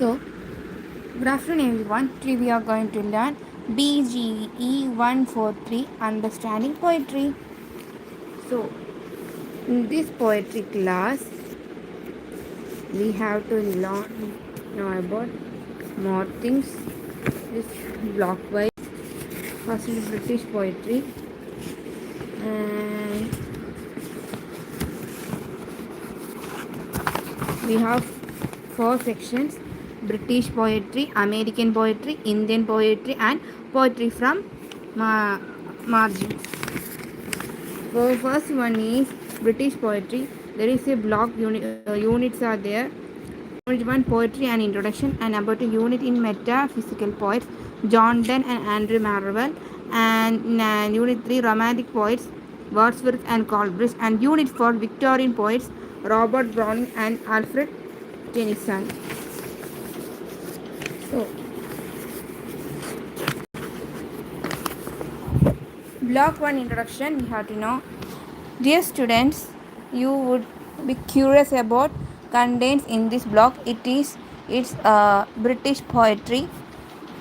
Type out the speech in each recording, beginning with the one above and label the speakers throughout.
Speaker 1: So, good afternoon everyone. Today we are going to learn BGE 143 Understanding Poetry. So, in this poetry class, we have to learn know about more things. This block wise. First is British poetry, and we have four sections: British poetry, American poetry, Indian poetry, and poetry from margins. So first one is British poetry. There is a block units are there. Unit 1 poetry and introduction, and number 2 unit in metaphysical poets John Donne and Andrew Marvell, and unit 3 romantic poets Wordsworth and Coleridge, and unit 4 Victorian poets Robert Browning and Alfred Tennyson. So block 1 introduction, we have to know. Dear students, you would be curious about contains in this block. It's British poetry.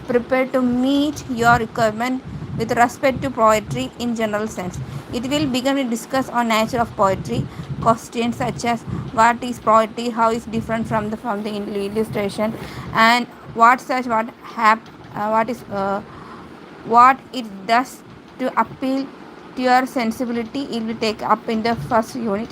Speaker 1: Prepare to meet your requirement with respect to poetry in general sense. It will begin to discuss on nature of poetry, questions such as what is poetry, how is different from the illustration, and what it does to appeal to your sensibility. It will take up in the first unit.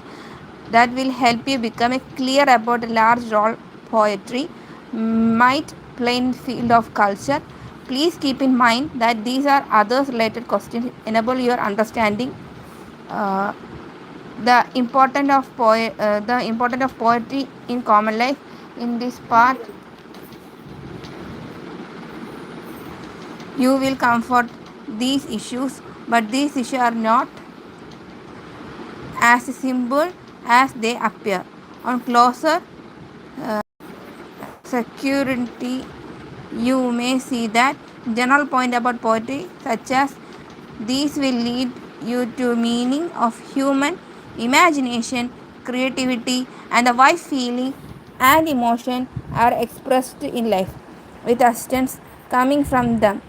Speaker 1: That will help you become a clear about a large role poetry might play in field of culture. Please keep in mind that these are other related questions enable your understanding uh, the importance of poetry in common life. In this part, you will comfort these issues, but these issues are not as simple as they appear. On closer security, you may see that general point about poetry, such as these will lead you to meaning of human imagination, creativity, and the why feeling and emotion are expressed in life. With assistance coming from them,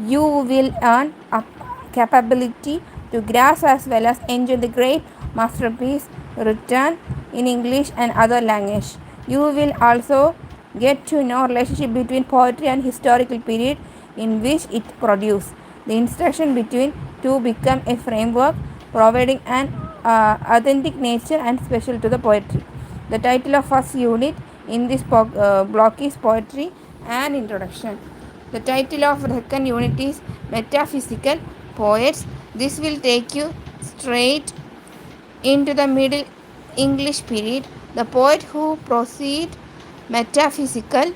Speaker 1: you will earn a capability to grasp as well as enjoy the great masterpiece written in English and other language. You will also get to know relationship between poetry and historical period in which it produced. The instruction between two become a framework providing an authentic nature and special to the poetry. The title of first unit in this block is Poetry and Introduction. The title of second unit is Metaphysical Poets. This will take you straight into the Middle English period. The poet who proceed metaphysical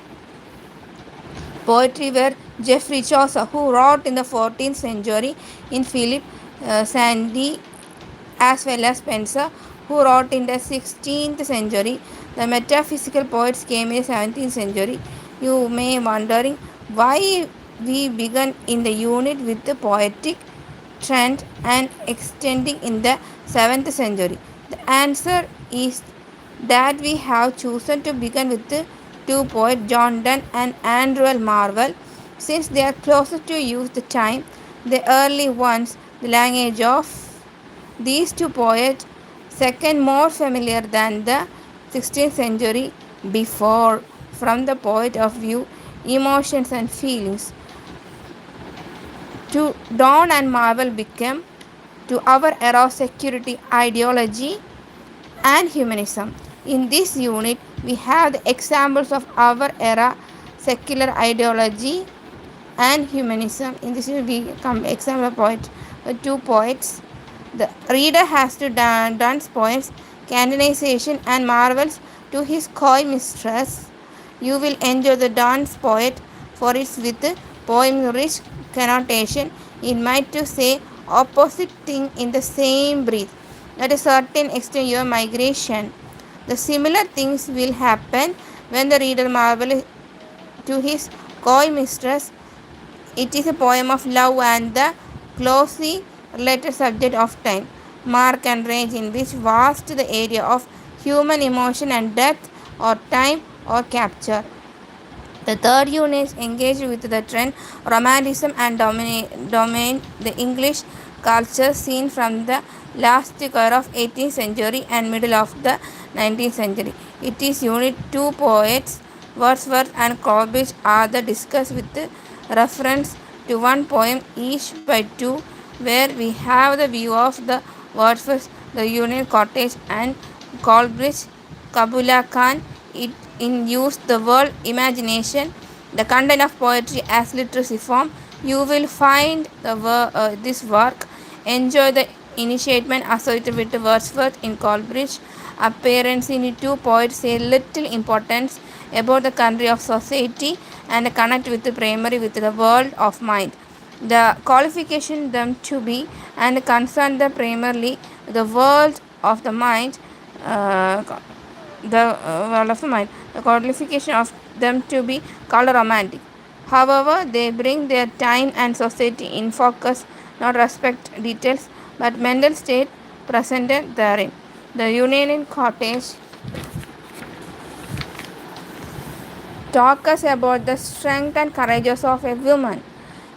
Speaker 1: poetry were Geoffrey Chaucer, who wrote in the 14th century, in Philip Sandy, as well as Spenser, who wrote in the 16th century. The metaphysical poets came in the 17th century. You may wondering why we began in the unit with the poetic trend and extending in the 7th century. The answer is that we have chosen to begin with the two poets John Donne and Andrew Marvell, since they are closer to use the time. The early ones, the language of these two poets, second more familiar than the 16th century before, from the point of view, emotions and feelings. To Donne and Marvell became to our era security ideology and humanism. In this unit, we have the examples of our era secular ideology and humanism. In this unit, we come example poet, two poets. The reader has to Donne's poems, canonization and marvels to his coy mistress. You will enjoy the Donne's poet for its with poem rich connotation. It might to say opposite thing in the same breath. At a certain extent, your migration. The similar things will happen when the reader marvels to his coy mistress. It is a poem of love and the closely related subject of time, mark and range, in which vast the area of human emotion and death or time or capture. The third unit engaged with the trend Romanticism and domain the English culture scene from the last quarter of 18th century and middle of the 19th century. It is unit two poets Wordsworth and Coleridge are the discussed with reference to one poem each by two, where we have the view of the Wordsworth, the Union Cottage, and Coleridge Kabula Khan. It in use the word imagination, the content of poetry as literacy form. You will find this work. Enjoy the initiation associated with Wordsworth in Coleridge. Appearance in two poets say little importance about the country of society and connect with the primary with the world of mind. The qualification them to be and concern the primarily the world of the mind, uh, the world of the mind. The qualification of them to be called romantic. However, they bring their time and society in focus, not respect details, but mental state presented therein. The Union Cottage talk us about the strength and courage of a woman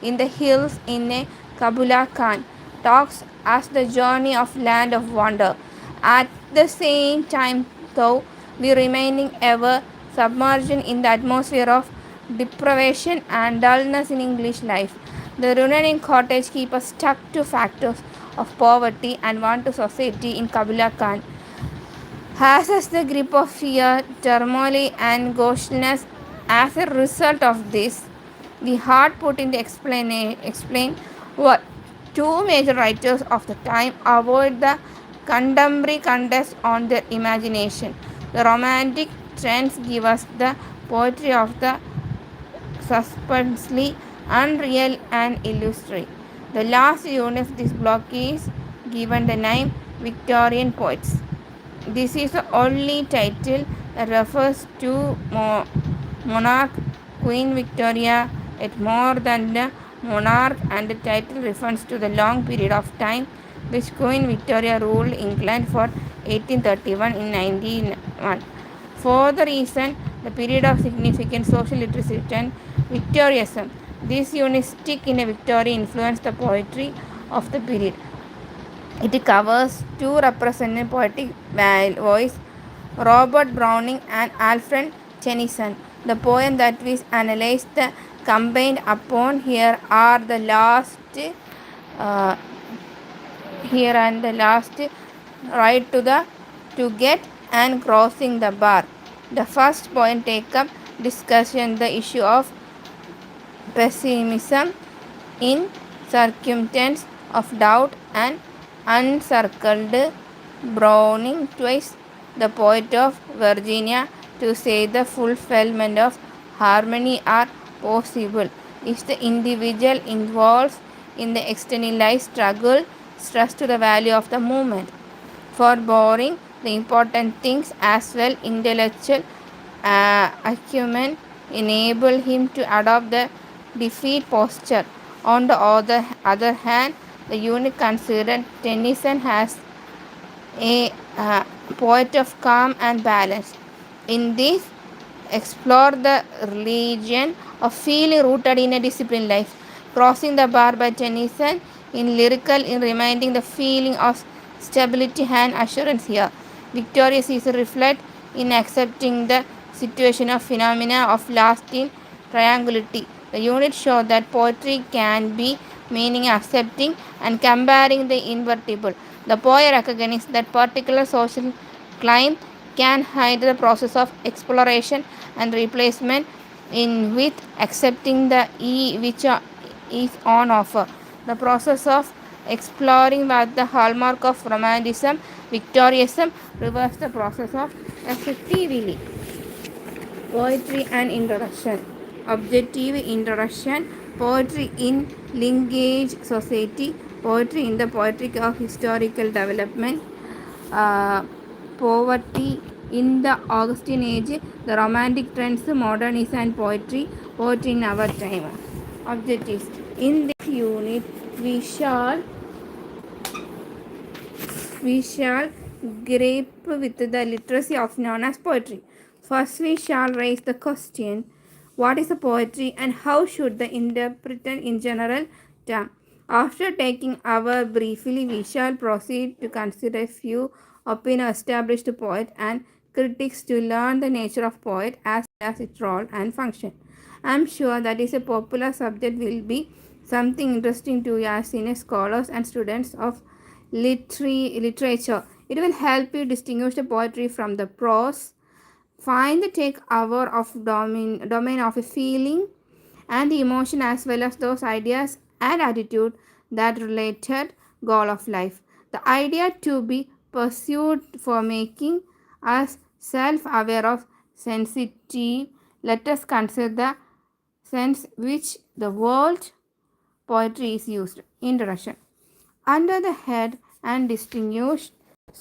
Speaker 1: in the hills in a Kabula Khan talks as the journey of land of wonder. At the same time, though, we remaining ever submerged in the atmosphere of deprivation and dullness in English life. The remaining cottage keep us stuck to factors of poverty and want to society in Kabula Khan has us the grip of fear, turmoil, and ghostliness. As a result of this, the hard put in the explain what two major writers of the time avoid the contemporary contest on their imagination. The romantic trends give us the poetry of the suspensely unreal and illusory. The last unit of this block is given the name Victorian Poets. This is the only title that refers to monarch Queen Victoria yet more than the monarch, and the title refers to the long period of time which Queen Victoria ruled England for 1831 in 1901. For the reason, the period of significant social literacy and Victorianism. This unistic in a Victorian influenced the poetry of the period. It covers two representative poetic voices, Robert Browning and Alfred Tennyson. The poem that we analyzed combined upon here are the last uh, here and the last right to get and crossing the bar. The first point take up discussion the issue of pessimism in circumstance of doubt and uncircled Browning twice the poet of Virginia to say the fulfillment of harmony are possible if the individual involved in the externalized struggle stress to the value of the movement. For Boring, the important things as well intellectual acumen enable him to adopt the defeat posture. On the other hand, the unit considered Tennyson as a poet of calm and balance. In this, explore the religion of feeling rooted in a disciplined life. Crossing the bar by Tennyson in lyrical in reminding the feeling of stability and assurance here. Victorious is reflect in accepting the situation of phenomena of lasting triangulity. The unit show that poetry can be meaning accepting and comparing the invertible. The poet recognizes that particular social climb can hide the process of exploration and replacement in with accepting the E which is on offer. The process of exploring was the hallmark of Romanticism. Victorianism reversed the process of effectively. Poetry and introduction. Objective introduction. Poetry in linkage society. Poetry in the poetry of historical development. Uh, Poverty in the Augustan age. The romantic trends, modernism and poetry. Poetry in our time. Objectives. In this unit, we shall grapple with the literacy of known as poetry. First, we shall raise the question what is a poetry and how should the interpreter in general term. After taking our briefly, we shall proceed to consider a few opinion established poet and critics to learn the nature of poet as well as its role and function. I am sure that is a popular subject will be something interesting to you as senior scholars and students of literature. It will help you distinguish the poetry from the prose. Find the take hour of domain of a feeling and the emotion as well as those ideas and attitude that related goal of life. The idea to be pursued for making us self-aware of sensitive. Let us consider the sense which the word poetry is used. Introduction. Under the head and distinguished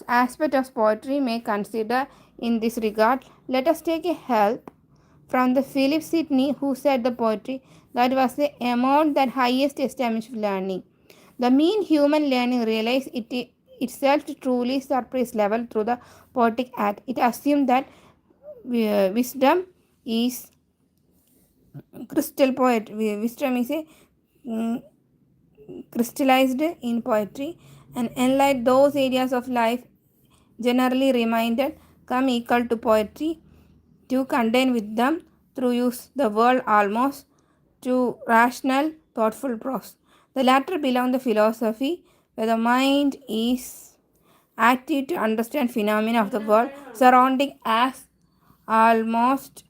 Speaker 1: aspect of poetry may consider in this regard, let us take a help from the Philip Sidney who said the poetry that was the amount that highest established learning. The mean human learning realized itself to truly surprise level through the poetic act. It assumed that wisdom is crystal poet. Wisdom is a mm, crystallized in poetry and enlight those areas of life generally reminded come equal to poetry to contain with them through use the world almost to rational thoughtful prose. The latter belong the philosophy where the mind is active to understand phenomena of the world surrounding as almost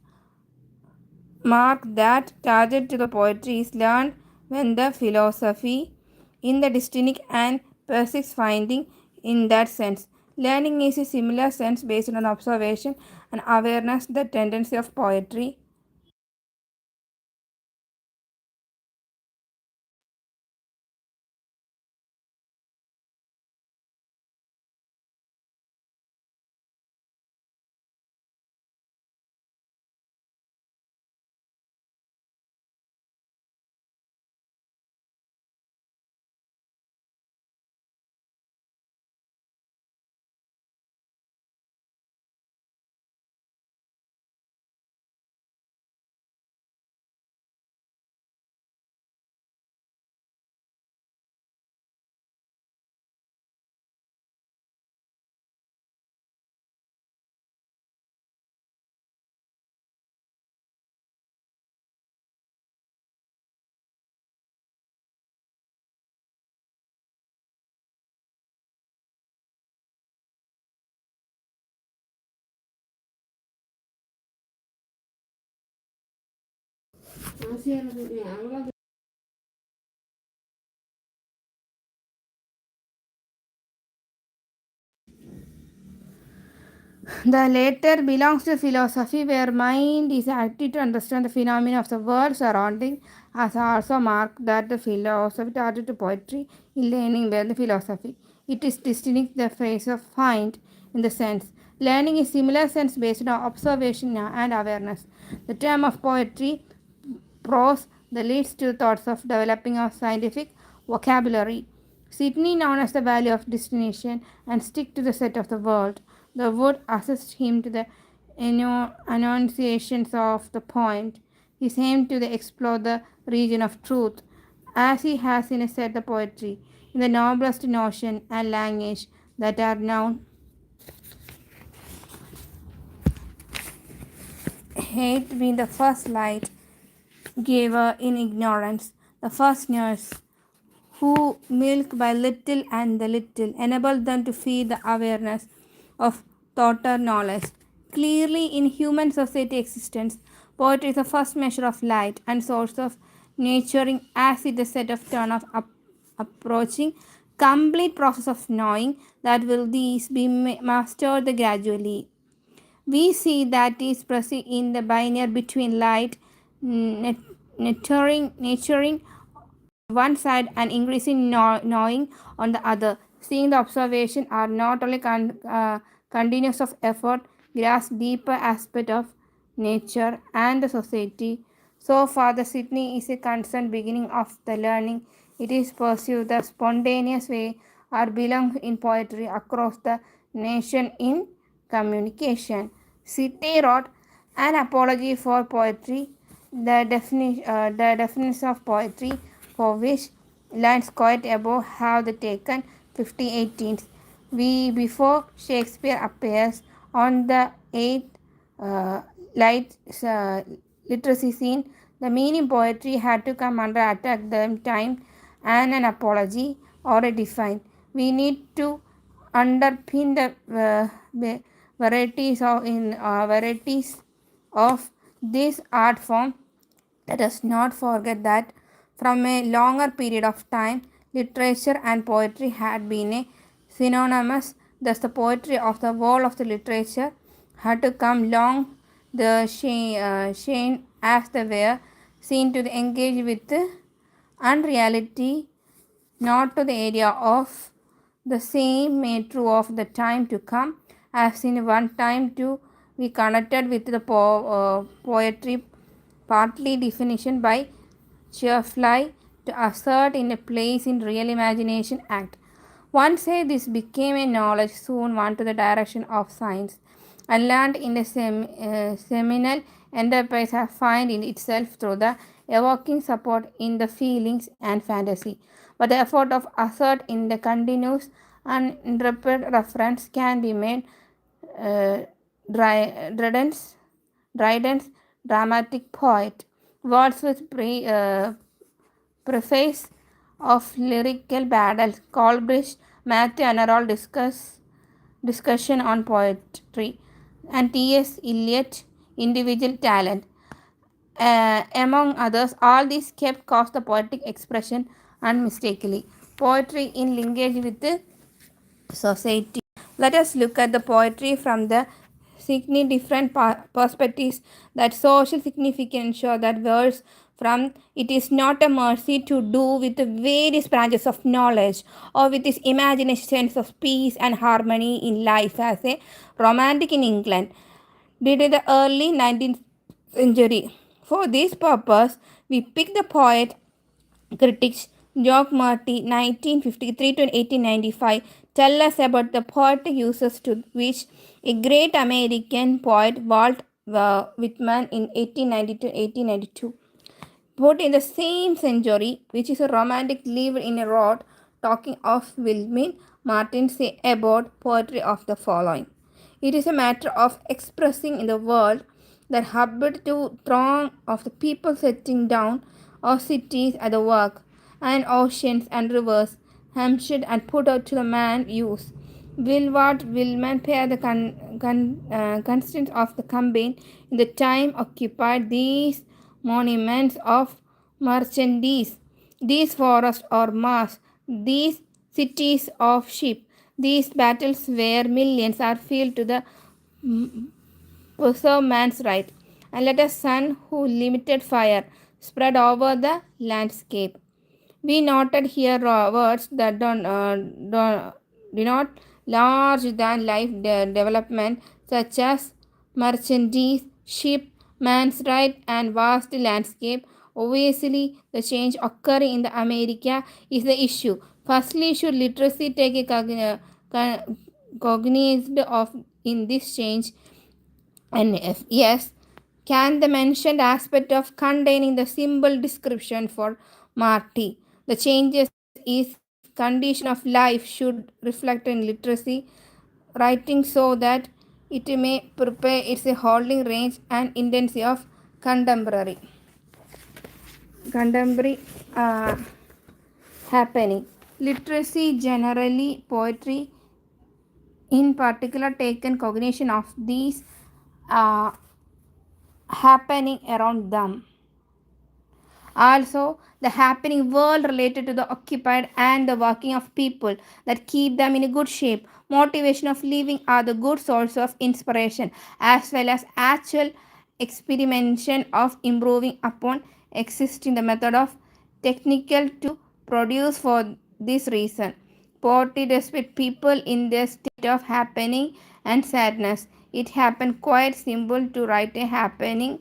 Speaker 1: mark that target to the poetry is learned when the philosophy in the distinct and persists finding in that sense. Learning is a similar sense based on observation and awareness, the tendency of poetry. The latter belongs to philosophy, where mind is active to understand the phenomena of the world surrounding, as also marked that the philosophy targeted to poetry in learning where the philosophy. It is distinct the phrase of find in the sense. Learning is similar sense based on observation and awareness. The term of poetry, prose, that leads to thoughts of developing a scientific vocabulary. Sidney, known as the value of destination and stick to the set of the world, the would assist him to the enunciations of the point. His aim to explore the region of truth, as he has in a set the poetry, in the noblest notion and language that are known. Hate being the first light giver in ignorance, the first nurse who milk by little and the little enable them to feed the awareness of thought or knowledge. Clearly, in human society existence, poetry is the first measure of light and source of nurturing as it is a set of turn of approaching complete process of knowing that will these be mastered gradually. We see that is present in the binary between light nurturing one side and increasing knowing on the other. Seeing the observation are not only continuous of effort, grasp deeper aspect of nature and the society. So far, the Sydney is a concerned beginning of the learning. It is pursued the spontaneous way or belong in poetry across the nation in communication. Sydney wrote an apology for poetry The definition of poetry, for which lines quite above have the taken 5018. We before Shakespeare appears on the eighth light literacy scene, the meaning poetry had to come under attack the time and an apology or a define. We need to underpin the varieties of this art form. Let us not forget that from a longer period of time, literature and poetry had been a synonymous. Thus, the poetry of the world of the literature had to come along the chain as they were seen to engage with unreality, not to the area of the same may true of the time to come, as in one time to be connected with the poetry, partly definition by cheerfly to assert in a place in real imagination act. One say this became a knowledge, soon one to the direction of science, and learned in a seminal enterprise have find in itself through the evoking support in the feelings and fantasy. But the effort of assert in the continuous uninterrupted reference can be made Dryden's dramatic poet. Wordsworth's preface of lyrical battles, Coleridge, Matthew Arnold discussion on poetry, and T.S. Eliot individual talent. Among others, all these kept caused the poetic expression unmistakably. Poetry in linkage with the society. Let us look at the poetry from the significant different perspectives. That social significance ensure that words from it is not a mercy to do with the various branches of knowledge or with his imagination sense of peace and harmony in life as a romantic in England did in the early 19th century. For this purpose, we pick the poet critics George Marty 1953 to 1895 tell us about the poetic uses to which a great American poet Walt Whitman in 1890 to 1892 put in the same century, which is a romantic lived in a rod, talking of William Martin say about poetry of the following. It is a matter of expressing in the world that habit to throng of the people setting down of cities at the work, and oceans and rivers, hammered and put out to the man use. Will man pay the constants of the campaign in the time occupied these monuments of merchandise, these forests or mass, these cities of sheep, these battles where millions are filled to the preserve man's right, and let a sun who limited fire spread over the landscape. We noted here words that denote large than life development, such as merchandise, ship, man's right, and vast landscape. Obviously, the change occurring in the America is the issue. Firstly, should literacy take a cognizance of in this change? And if yes, can the mentioned aspect of containing the symbol description for Marty? The changes is condition of life should reflect in literacy writing so that it may prepare its holding range and intensity of contemporary uh, happening. Literacy generally, poetry in particular, taken cognition of these uh, happening around them. Also, the happening world related to the occupied and the working of people that keep them in a good shape. Motivation of living are the good source of inspiration as well as actual experimentation of improving upon existing the method of technical to produce for this reason. Poverty despite people in their state of happening and sadness. It happened quite simple to write a happening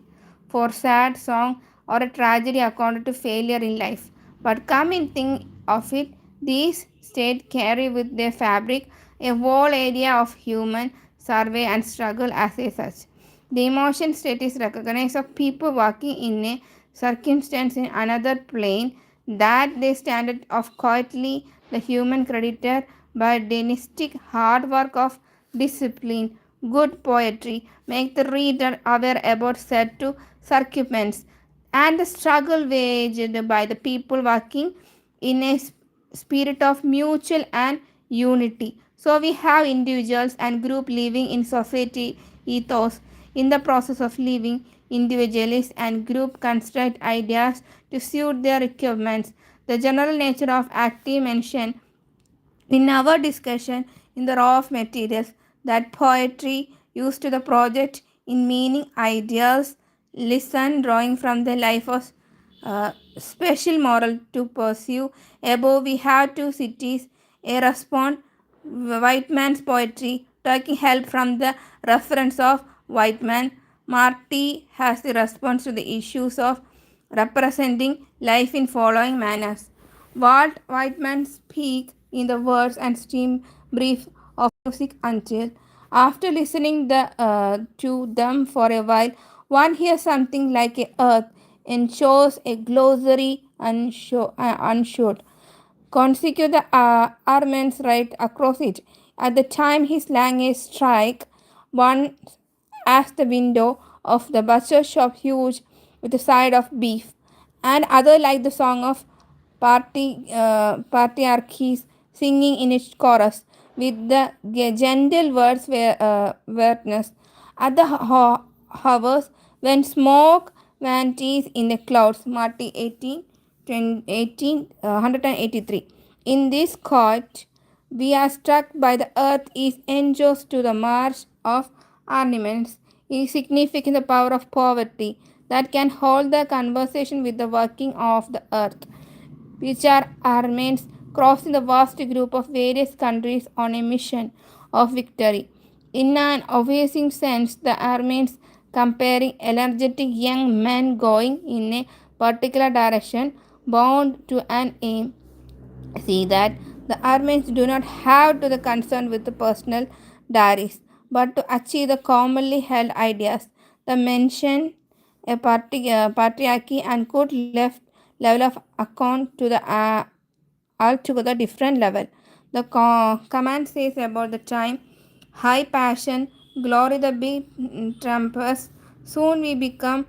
Speaker 1: for sad song or a tragedy according to failure in life. But come in think of it, these states carry with their fabric a whole area of human survey and struggle as a such. The emotion state is recognized of people walking in a circumstance in another plane that they stand of quietly the human creditor by dynastic hard work of discipline. Good poetry make the reader aware about said to circumstance and the struggle waged by the people working in a spirit of mutual and unity. So we have individuals and group living in society ethos. In the process of living, individualists and group construct ideas to suit their requirements. The general nature of active mention in our discussion in the raw of materials that poetry used to the project in meaning ideals, listen, drawing from the life of special moral to pursue. Above we have two cities, a response white man's poetry, taking help from the reference of white man. Marty has the response to the issues of representing life in following manners. Walt Whitman speaks in the words and steam brief of music until, after listening to them for a while, one hears something like a earth and shows a glossary unshort. Consecute the Armenians right across it. At the time his language strike, one as the window of the butcher shop huge with a side of beef, and other like the song of patriarchies singing in its chorus with the gentle words wordness. At the hours when smoke vanities in the clouds, Marty 183. In this court, we are struck by the earth is enjoined to the march of ornaments, is significant the power of poverty that can hold the conversation with the working of the earth, which are armies crossing the vast group of various countries on a mission of victory. In an obvious sense, the armies comparing energetic young men going in a particular direction, bound to an aim. See that the armies do not have to the concern with the personal diaries, but to achieve the commonly held ideas. The mention a patriarchy and could left level of account to the altogether different level. The command says about the time, high passion, glory the big trumpers. Soon we become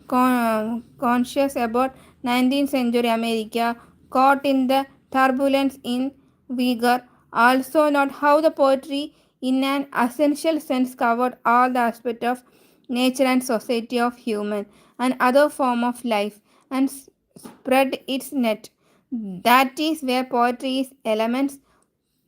Speaker 1: conscious about 19th century America caught in the turbulence in vigor. Also note how the poetry in an essential sense covered all the aspects of nature and society of human and other form of life and spread its net. That is where poetry is elements,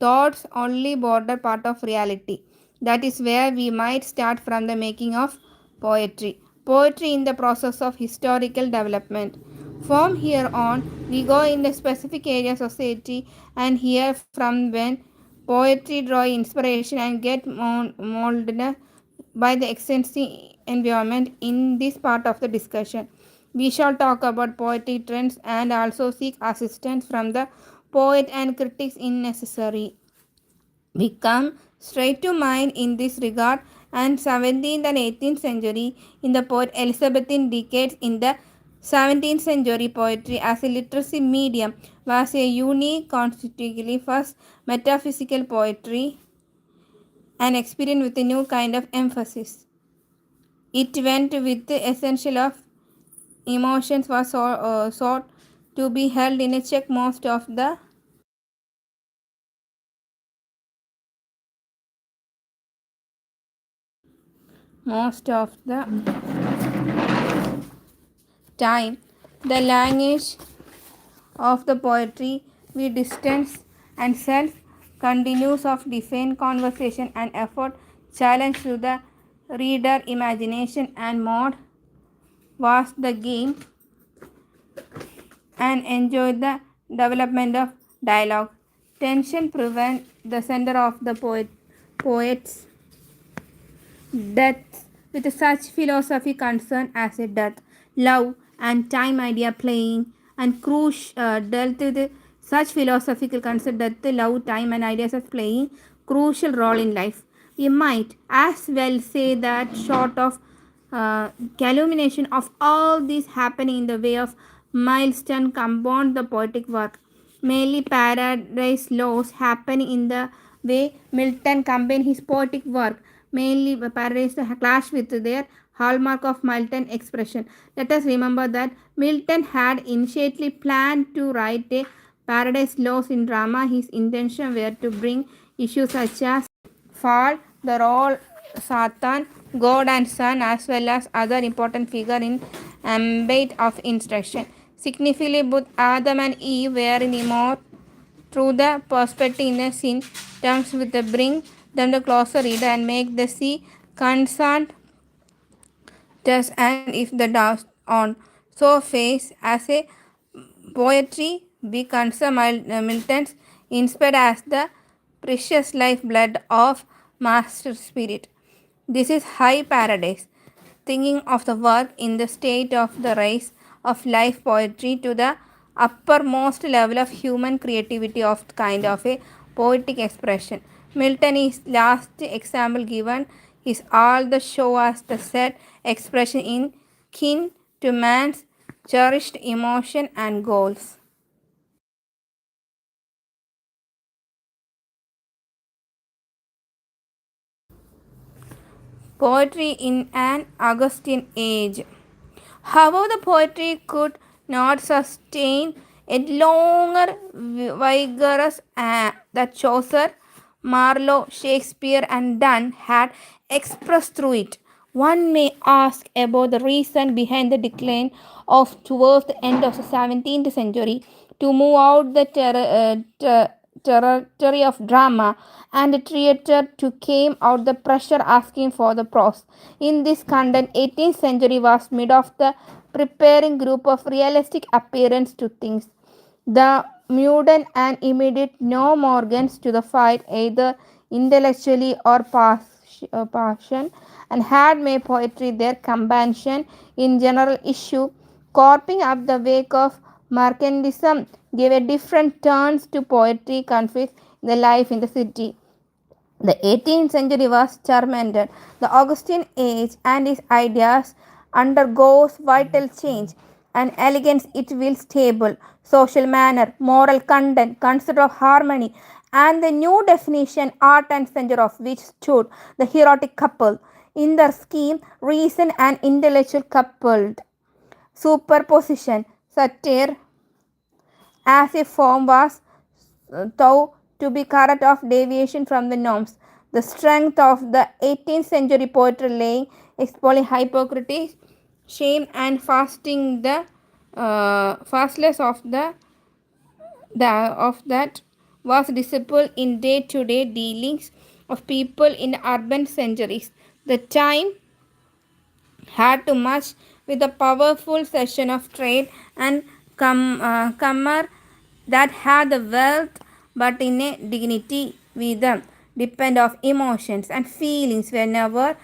Speaker 1: thoughts only border part of reality. That is where we might start from the making of poetry. Poetry in the process of historical development. From here on, we go in the specific area of society and hear from when poetry draw inspiration and get molded by the extensive environment in this part of the discussion. We shall talk about poetry trends and also seek assistance from the poet and critics in necessary. We come straight to mind in this regard and 17th and 18th century in the poet Elizabethan decades in the 17th century poetry as a literacy medium was a unique constitutively first metaphysical poetry and experience with a new kind of emphasis. It went with the essential of emotions was sought to be held in a check most of the time. The language of the poetry we distance and self continues of define conversation and effort challenge to the reader imagination and mode was the game and enjoy the development of dialogue. Tension prevent the center of the poet's death with such philosophy concern as a death, love, and time idea playing and dealt with such philosophical concept death, love, time, and ideas of playing crucial role in life. We might as well say that, short of culmination of all this happening in the way of milestone compound the poetic work, mainly Paradise Lost happening in the way Milton combined his poetic work, mainly Paradise clash with their hallmark of Milton expression. Let us remember that Milton had initially planned to write a Paradise Lost in drama. His intention were to bring issues such as fall, the role Satan, God and Son, as well as other important figure in ambit of instruction. Significantly, both Adam and Eve were in the more through the perspective in the sin terms with the bring them the closer reader and make the see concerned just and if the dust on so face as a poetry be considered Milton's inspired as the precious lifeblood of master spirit. This is high paradise, thinking of the work in the state of the rise of life poetry to the uppermost level of human creativity of kind of a poetic expression. Milton is last example given is all the show as the said expression in kin to man's cherished emotion and goals. Poetry in an Augustan age. However, the poetry could not sustain it longer vigorous that Chaucer, Marlowe, Shakespeare, and Donne had expressed through it. One may ask about the reason behind the decline of towards the end of the 17th century to move out the territory of drama and the theatre to came out the pressure asking for the prose. In this content, 18th century was mid of the preparing group of realistic appearance to things. The mundane and immediate no Morgans to the fight either intellectually or passion and had made poetry their companion in general issue, corping up the wake of mercantilism gave a different turns to poetry conflicts in the life in the city. The 18th century was tormented. The Augustan age and its ideas undergoes vital change. And elegance it will stable, social manner, moral content, concept of harmony, and the new definition, art and center of which stood the erotic couple. In their scheme, reason and intellectual coupled. Superposition, satire, as a form was thought to be correct of deviation from the norms. The strength of the 18th century poetry laying exposing hypocrisy, shame and fasting the fastless of that was visible in day-to-day dealings of people in urban centuries. The time had to match with a powerful session of trade and commerce that had the wealth but in a dignity with them depend of emotions and feelings whenever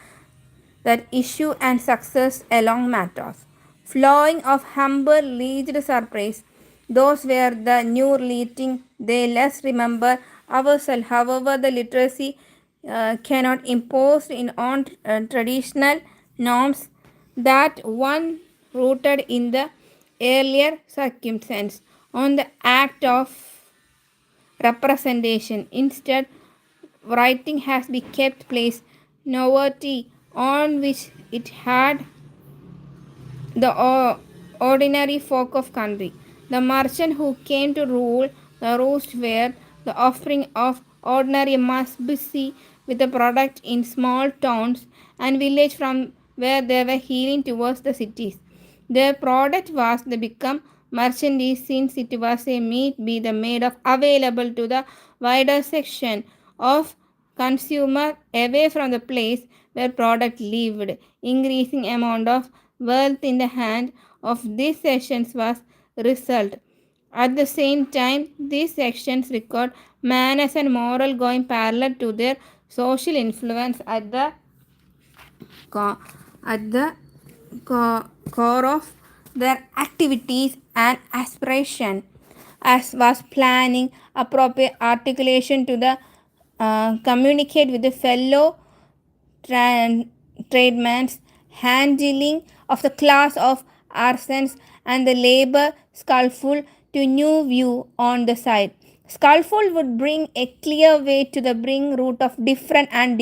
Speaker 1: that issue and success along matters. Flowing of humble lead surprise. Those were the new leading, they less remember ourselves. However, the literacy cannot impose in on traditional norms that one rooted in the earlier circumstance on the act of representation. Instead, writing has been kept place novelty on which it had the ordinary folk of country. The merchant who came to rule the roost were the offering of ordinary mass busy with the product in small towns and villages from where they were healing towards the cities. Their product was to become merchandise since it was a meat be the made of available to the wider section of consumer away from the place where product lived. Increasing amount of wealth in the hand of these sections was result. At the same time, these sections record manners and moral going parallel to their social influence co- at the core of their activities and aspiration, as was planning, appropriate articulation to the communicate with the fellow tradesmen's handling of the class of artisans and the labor scaffold to new view on the side. Scaffold would bring a clear way to the bring root of different and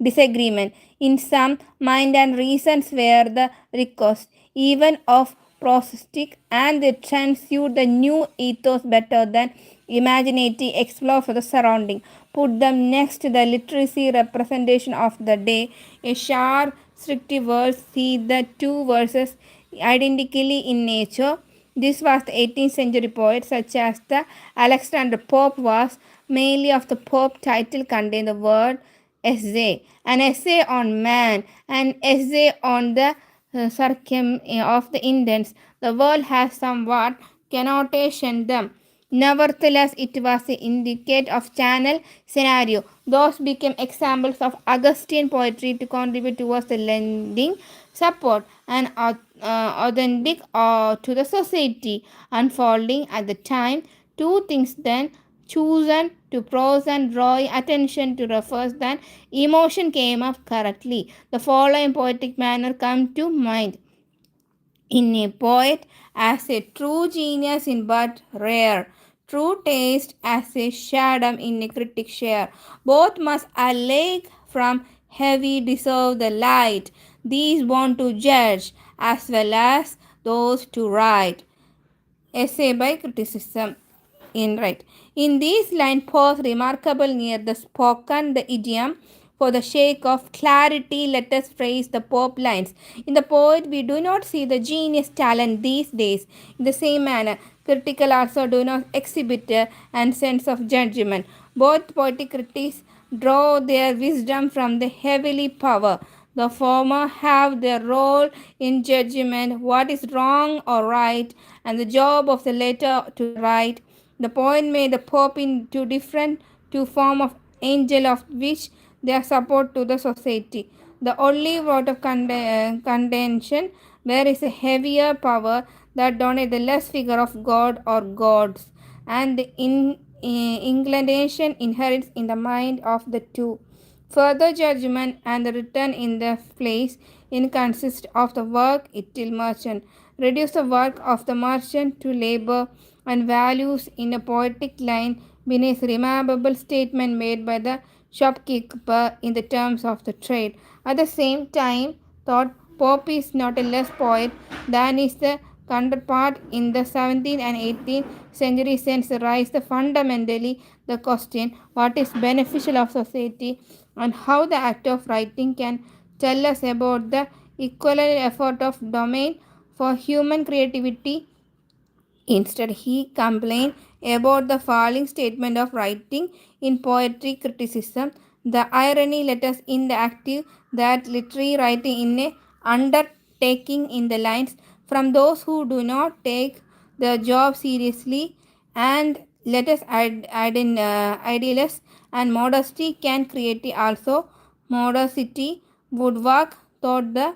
Speaker 1: disagreement. In some, mind and reasons were the request, even of prosthetic, and they transmute the new ethos better than imaginative explore for the surrounding. Put them next to the literacy representation of the day. A sharp, strict verse see the two verses identically in nature. This was the 18th century poet such as the Alexander Pope was mainly of the Pope title contained the word essay, an essay on man, an essay on the circum of the indents. The world has somewhat connotation them. Nevertheless, it was the indicate of channel scenario. Those became examples of Augustine poetry to contribute towards the lending support and authentic to the society unfolding at the time. Two things then chosen to prose and drawing attention to refers that emotion came up correctly. The following poetic manner come to mind in a poet as a true genius in but rare, true taste as a shadow in a critic share. Both must alike from heavy deserve the light. These want to judge as well as those to write. Essay by criticism in right. In these lines, pause remarkable near the spoken, the idiom. For the sake of clarity, let us phrase the Pope lines. In the poet, we do not see the genius talent these days. In the same manner, critical also do not exhibit and sense of judgment. Both poetic critics draw their wisdom from the heavenly power. The former have their role in judgment what is wrong or right, and the job of the latter to right. The poet made the Pope in two form of angel of which they are support to the society. The only word of contention where is a heavier power that donate the less figure of God or gods, and the inclination inherits in the mind of the two. Further judgment and the return in the place in consist of the work itil merchant. Reduce the work of the merchant to labor and values in a poetic line beneath remarkable statement made by the shopkeeper in the terms of the trade. At the same time, thought Pope is not a less poet than is the counterpart in the 17th and 18th century sense rise the fundamentally the question what is beneficial of society and how the act of writing can tell us about the equivalent effort of domain for human creativity. Instead, he complained about the falling statement of writing in poetry criticism. The irony letters in the active that literary writing in a undertaking in the lines from those who do not take the job seriously and let us add in idealist and modesty can create also modesty woodwork thought the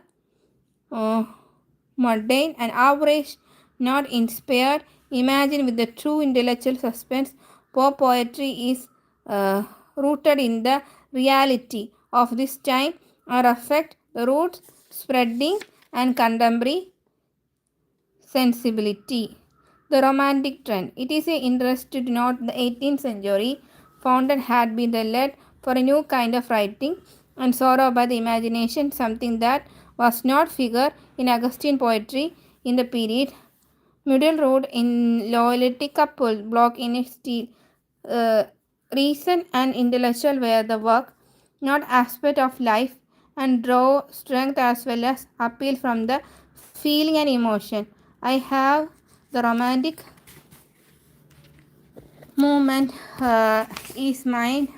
Speaker 1: uh, mundane and average, not inspired. Imagine with the true intellectual suspense. Pop poetry is rooted in the reality of this time or affect the roots spreading and contemporary sensibility. The romantic trend. It is a interest to note the 18th century founded had been the lead for a new kind of writing and sorrow by the imagination, something that was not figure in Augustine poetry in the period. Middle road in loyalty couple block in its steel. Uh, Reason and intellectual were the work, not aspect of life, and draw strength as well as appeal from the feeling and emotion. I have the romantic movement is mine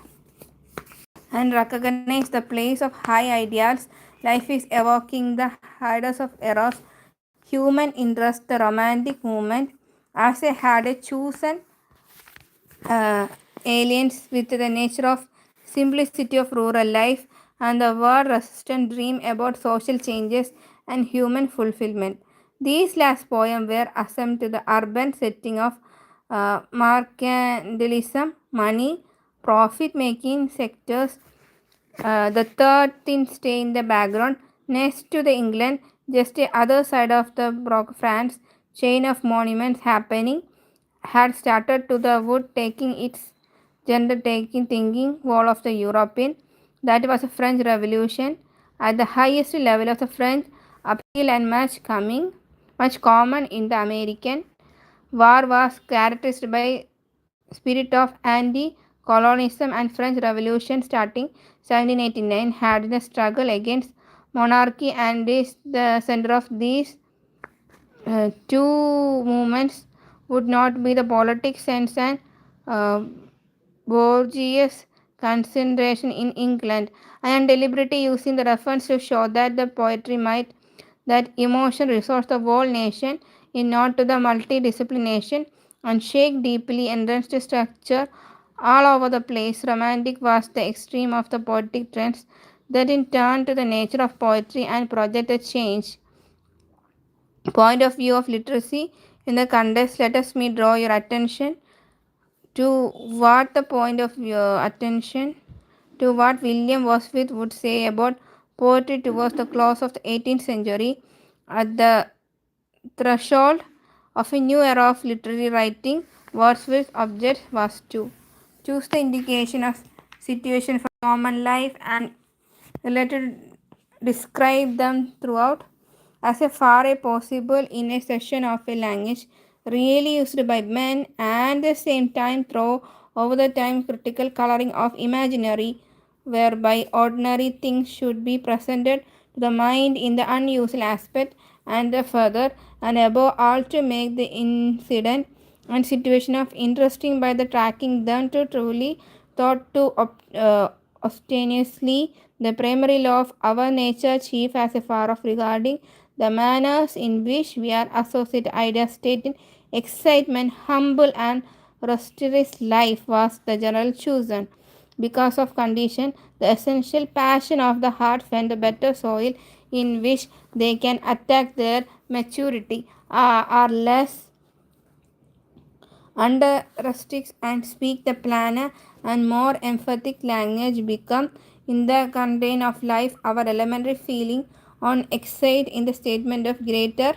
Speaker 1: and recognize the place of high ideals. Life is evoking the hardest of eros, human interest, the romantic movement, as I had a chosen aliens with the nature of simplicity of rural life and the word resistant dream about social changes and human fulfillment. These last poems were assembled to the urban setting of mercantilism, money, profit-making sectors. The third thin stay in the background. Next to the England, just the other side of the France, chain of monuments happening had started to the wood taking its gender taking thinking wall of the European. That was the French Revolution. At the highest level of the French appeal and much common in the American war was characterized by spirit of anti-colonialism and French Revolution starting 1789 had the struggle against monarchy and is the center of these two movements would not be the politics sense and uh, bourgeois concentration in England. I am deliberately using the reference to show that the poetry might that emotion restores the whole nation in not to the multidisciplination and shake deeply entrenched structure all over the place. Romantic was the extreme of the poetic trends that in turn to the nature of poetry and projected change. Point of view of literacy in the context, let us me draw your attention to what the point of your attention to what William Wordsworth would say about poetry towards the close of the 18th century. At the threshold of a new era of literary writing, Wordsworth's object was to choose the indication of situation from common life and let it describe them throughout as far as possible in a session of a language really used by men and at the same time throw over the time critical coloring of imaginary whereby ordinary things should be presented to the mind in the unusual aspect and the further and above all to make the incident and situation of interesting by the tracking them to truly thought to obstinately the primary law of our nature chief as a far of regarding the manners in which we are associated ideas state in excitement humble and rustic life was the general chosen because of condition the essential passion of the heart find a better soil in which they can attack their maturity are less under rustics and speak the plainer and more emphatic language become in the content of life our elementary feeling on excite in the statement of greater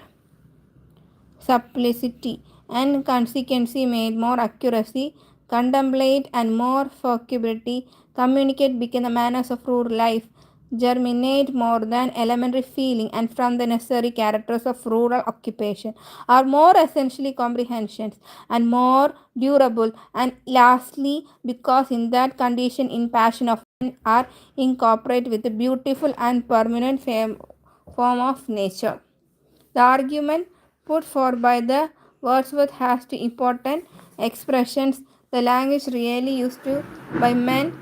Speaker 1: simplicity and consequently made more accuracy, contemplate and more focability, communicate become the manners of rural life, germinate more than elementary feeling and from the necessary characters of rural occupation are more essentially comprehensions and more durable and lastly because in that condition in passion of men are incorporated with the beautiful and permanent form of nature. The argument put forward by the Wordsworth has two important expressions. The language really used to by men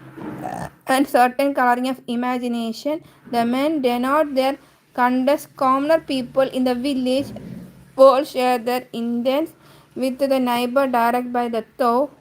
Speaker 1: and certain coloring of imagination. The men denote their contest commoner people in the village all share their intents with the neighbor direct by the thought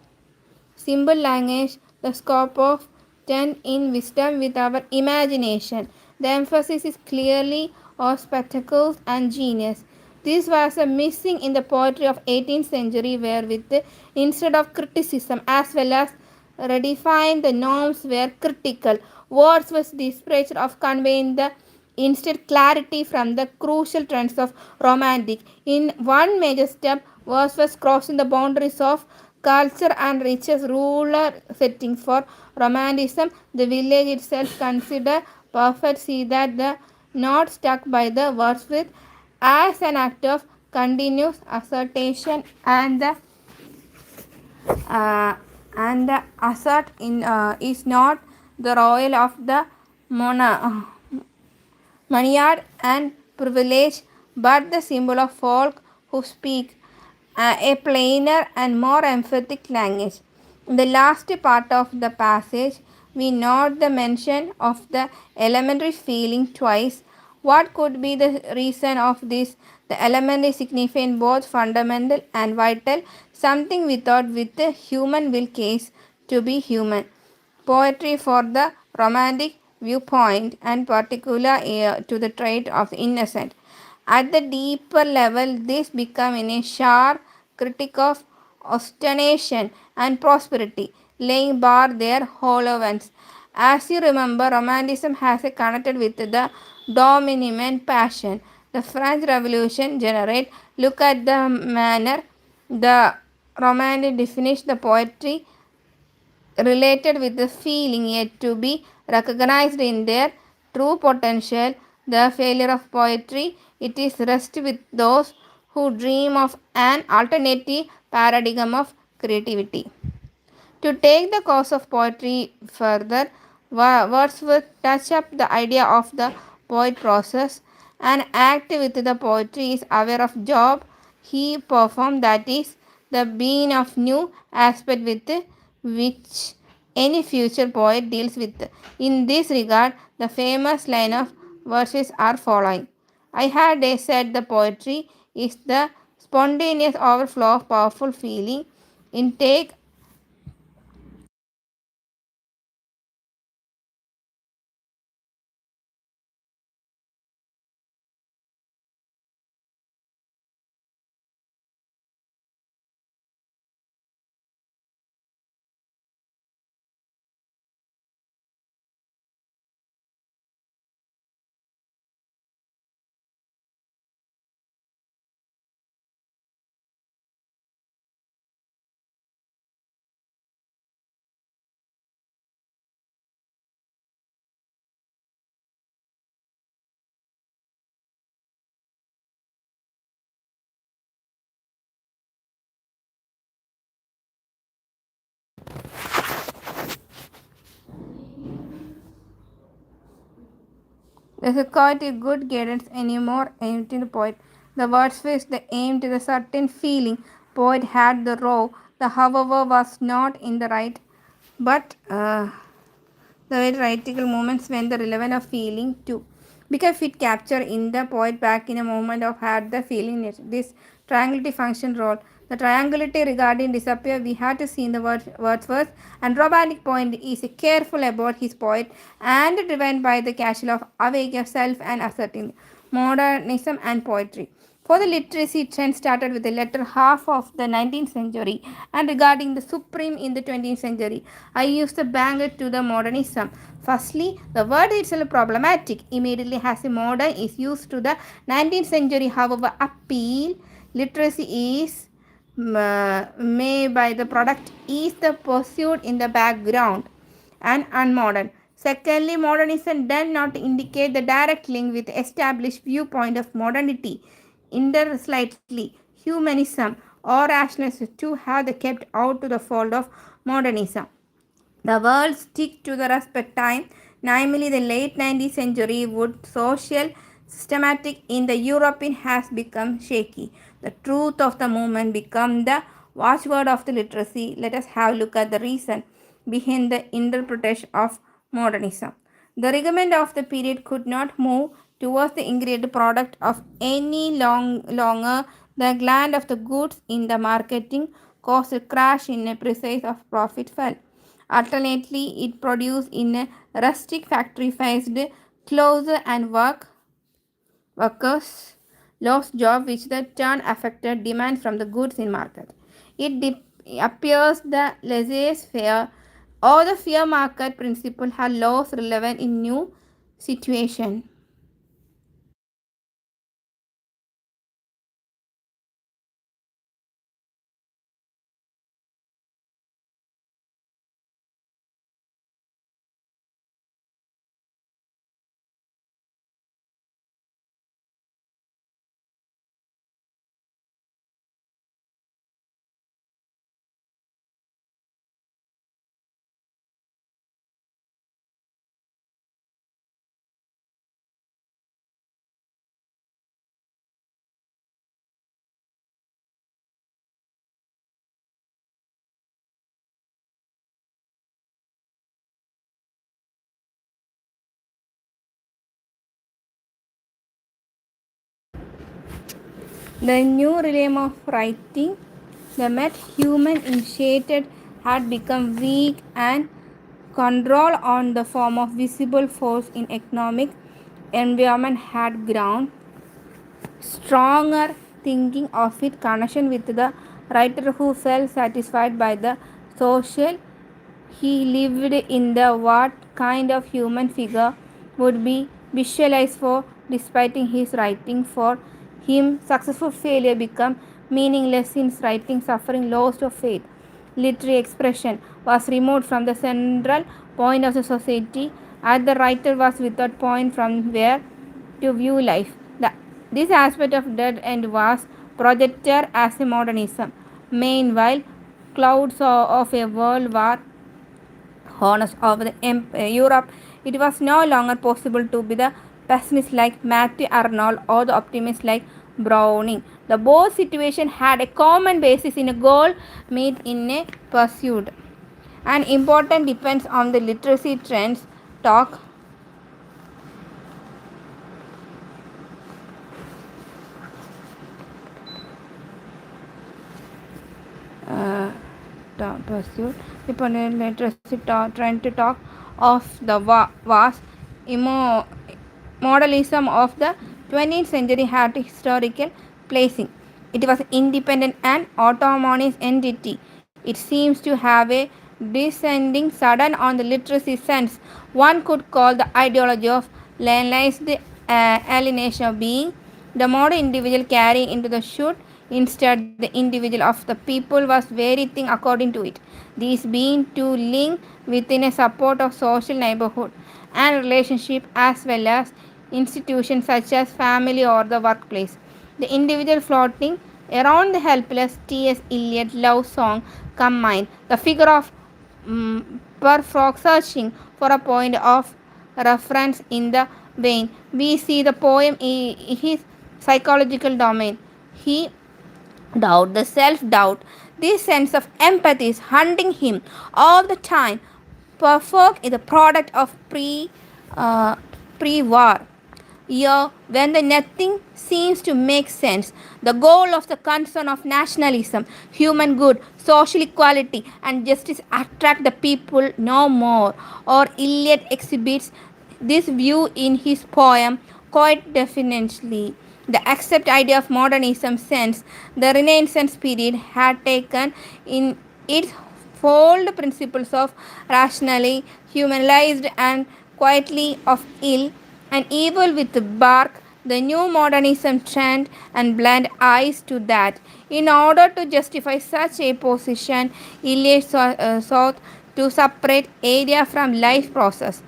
Speaker 1: symbol language, the scope of 10 in wisdom with our imagination. The emphasis is clearly on spectacles and genius. This was a missing in the poetry of 18th century where with instead of criticism as well as redefine the norms were critical. Words was desperate of conveying the instead clarity from the crucial trends of romantic. In one major step, verse was crossing the boundaries of culture and reaches rural settings for romanticism. The village itself considered perfect see that the not stuck by the words with as an act of continuous assertion uh, and the assert in is not the royal of the moneyard and privilege, but the symbol of folk who speak a plainer and more emphatic language. In the last part of the passage, we note the mention of the elementary feeling twice. What could be the reason of this? The element is significant both fundamental and vital, something without with the human will case to be human. Poetry for the romantic viewpoint and particular to the trait of the innocent. At the deeper level, this become in a sharp critique of ostentation and prosperity. laying bare their hollow ones. As you remember, Romanticism has connected with the dominant passion. The French Revolution generate. Look at the manner the Romantic definished the poetry related with the feeling yet to be recognized in their true potential. The failure of poetry, it is rest with those who dream of an alternative paradigm of creativity. To take the cause of poetry further, Wordsworth touched up the idea of the poet process. An act with the poetry is aware of job he performed, that is the being of new aspect with which any future poet deals with. In this regard, the famous line of verses are following. I had said the poetry is the spontaneous overflow of powerful feeling. Intake This is quite a good guidance anymore aimed to the poet. The words fixed the aim to the certain feeling. Poet had the raw, the however was not in the right, but the very critical moments when the relevant of feeling too. Because it capture in the poet back in a moment of had the feeling this triangulity function role. The triangulity regarding disappear we had to see in the words first, and romantic point is careful about his poet and driven by the casual of awake of self and asserting modernism and poetry. For the literacy trend started with the latter half of the 19th century and regarding the supreme in the 20th century. I use the banger to the modernism. Firstly, the word itself problematic immediately has a modern is used to the 19th century. However, appeal literacy is made by the product is the pursuit in the background and unmodern. Secondly, modernism does not indicate the direct link with established viewpoint of modernity. Inter slightly humanism or rationalism to have the kept out to the fold of modernism. The world stick to the respect time, namely the late 19th century would social systematic in the European has become shaky. The truth of the movement become the watchword of the literacy. Let us have a look at the reason behind the interpretation of modernism. The regiment of the period could not move towards the ingredient product of any longer. The gland of the goods in the marketing caused a crash in a price of profit fell. Alternately, it produced in a rustic factory faced closer and workers lost job which the turn affected demand from the goods in market. It appears the laissez-faire or the fair market principle had lost relevance in new situation. The new realm of writing, the met human initiated had become weak and control on the form of visible force in economic environment had ground stronger, thinking of its connection with the writer who felt satisfied by the social he lived in the what kind of human figure would be visualized for despite his writing for him successful failure become meaningless in writing suffering loss of faith literary expression was removed from the central point of the society as the writer was without point from where to view life. This aspect of dead end was projected as a modernism. Meanwhile, clouds of a world war honest of the Europe, it was no longer possible to be the pessimist like Matthew Arnold or the optimist like Browning. The both situation had a common basis in a goal made in a pursuit. And important depends on the literacy trends talk uh, pursuit. Dependent literacy trying to talk of the vast modelism of the 20th century had historical placing. It was independent and autonomous entity. It seems to have a descending sudden on the literacy sense. One could call the ideology of landized alienation of being the modern individual carrying into the shoot. Instead, the individual of the people was very thing according to it. These being to link within a support of social neighborhood and relationship as well as institutions such as family or the workplace. The individual floating around the helpless T.S. Eliot love song combined the figure of per frog searching for a point of reference in the vein. We see the poem in his psychological domain. He doubt, the self doubt, this sense of empathy is hunting him all the time. Perfect is a product of pre-war year when the nothing seems to make sense. The goal of the concern of nationalism, human good, social equality, and justice attract the people no more. Or Eliot exhibits this view in his poem quite definitely. The accept idea of modernism since the Renaissance period had taken in its fold principles of rationally, humanized and quietly of ill and evil with bark, the new modernism trend and blind eyes to that. In order to justify such a position, Eliot sought to separate area from life process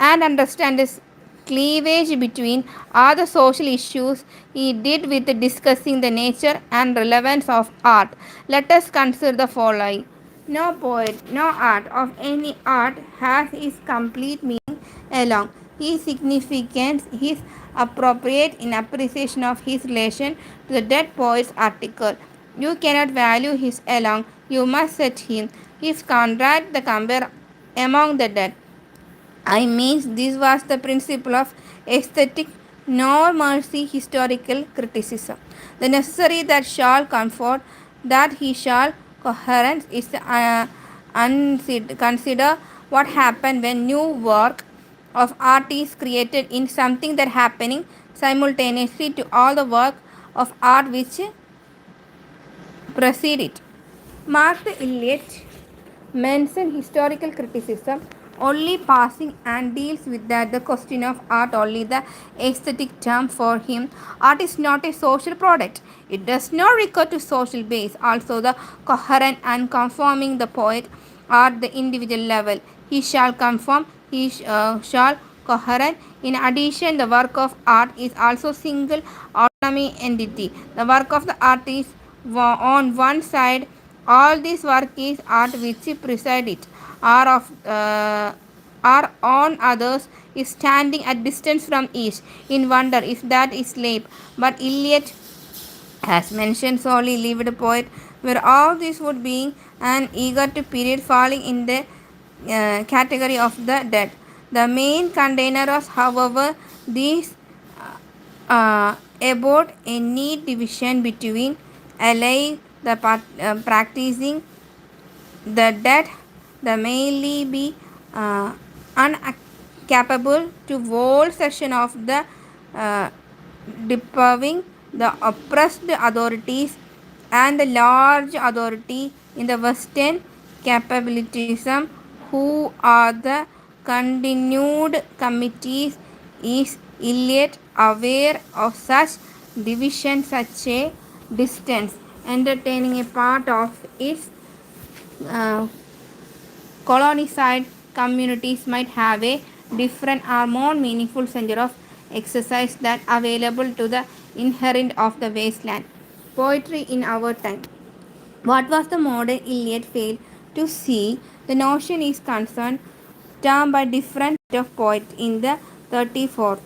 Speaker 1: and understand this cleavage between other social issues he did with discussing the nature and relevance of art. Let us consider the following. No poet, no art of any art has its complete meaning alone. His significance is appropriate in appreciation of his relation to the dead poet's article. You cannot value his alone, you must set him. His Conrad the compare among the dead. I mean, this was the principle of aesthetic nor mercy historical criticism. The necessary that shall comfort, that he shall coherence is consider what happened when new work of art is created in something that happening simultaneously to all the work of art which precede it. Mark the Eliot mention historical criticism only passing and deals with that the question of art only the aesthetic term for him. Art is not a social product. It does not recur to social base. Also the coherent and conforming the poet at the individual level. He shall conform, he shall coherent. In addition, the work of art is also single autonomy entity. The work of the artist on one side, all this work is art which preside it, are on others is standing at distance from each in wonder if that is sleep. But Eliot as mentioned solely lived poet where all this would be an eager to period falling in the category of the dead. The main container was however these about a neat division between alive the practicing the dead the mainly be incapable to whole section of the uh, depriving the oppressed authorities and the large authority in the western capitalism who are the continued committees. Is Eliot aware of such division, such a distance, entertaining a part of its uh, colonized communities might have a different or more meaningful center of exercise that available to the inherent of the wasteland? Poetry in our time. What was the modern Iliad failed to see? The notion is concerned termed by different of poets in the 34th.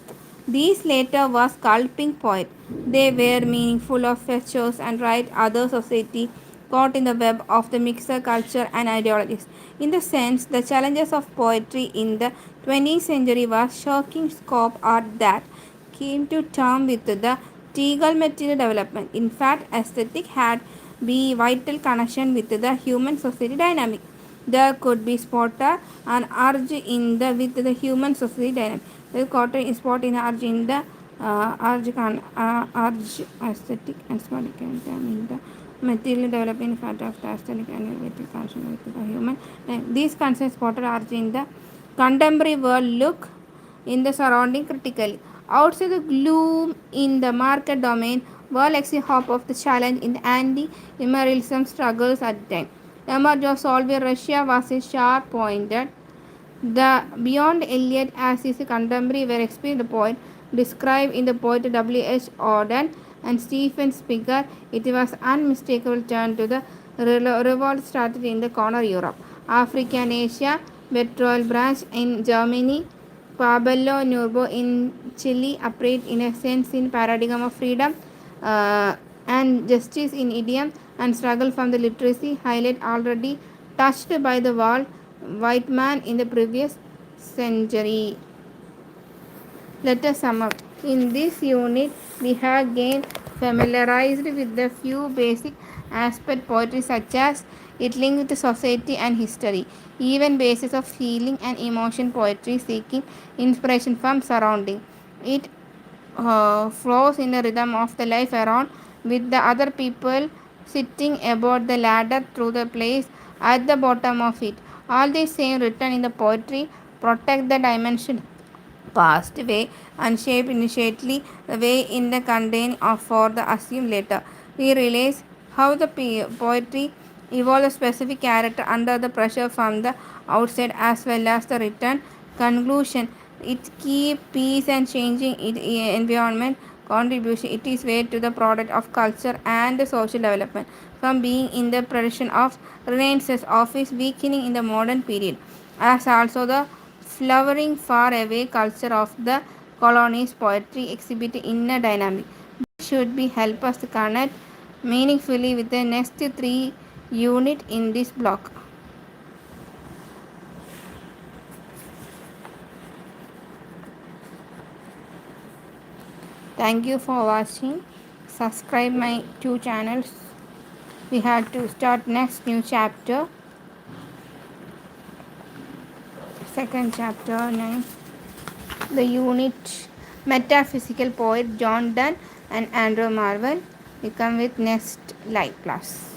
Speaker 1: These later were sculpting poets. They were meaningful of features and right other society caught in the web of the mixed culture and ideologies. In the sense, the challenges of poetry in the 20th century was shocking scope art that came to terms with the legal material development. In fact, aesthetic had be vital connection with the human society dynamic. There could be spotted an urge in the with the human society dynamic. The quarter is spot in urge in the urge aesthetic and spot in the material development fact of the aesthetic and vital connection with the human. These concepts spotted urge in the contemporary world look in the surrounding critically. Outside the gloom in the market domain, World hope of the challenge in the anti-imperialism struggles at the time. The emerge of Soviet Russia was a sharp pointed. The beyond Eliot as his contemporary were experienced the poet described in the poet W. H. Auden and Stephen Spiegel. It was unmistakable turn to the revolt strategy in the corner Europe, Africa and Asia, Bertolt Brecht in Germany, Pablo Neruda in Chile operate in a sense in paradigm of freedom and justice in idiom and struggle from the literacy highlight already touched by the wall white man in the previous century. Let us sum up. In this unit, we have gained familiarized with the few basic aspect poetry such as it linked with society and history, even basis of feeling and emotion poetry seeking inspiration from surrounding. It flows in the rhythm of the life around with the other people sitting about the ladder through the place at the bottom of it. All the same written in the poetry protect the dimension past way and shape initially the way in the contain of for the assume later. We realize how the poetry evolves a specific character under the pressure from the outside as well as the written conclusion. It keep peace and changing it environment contribution. It is way to the product of culture and the social development from being in the tradition of Renaissance office weakening in the modern period as also the flowering far away culture of the colonies poetry exhibit inner dynamic. This should be help us to connect meaningfully with the next three unit in this block. Thank you for watching. Subscribe my two channels. We have to start next new chapter. Second chapter 9. The unit Metaphysical Poet John Donne and Andrew Marvell. We come with next live class.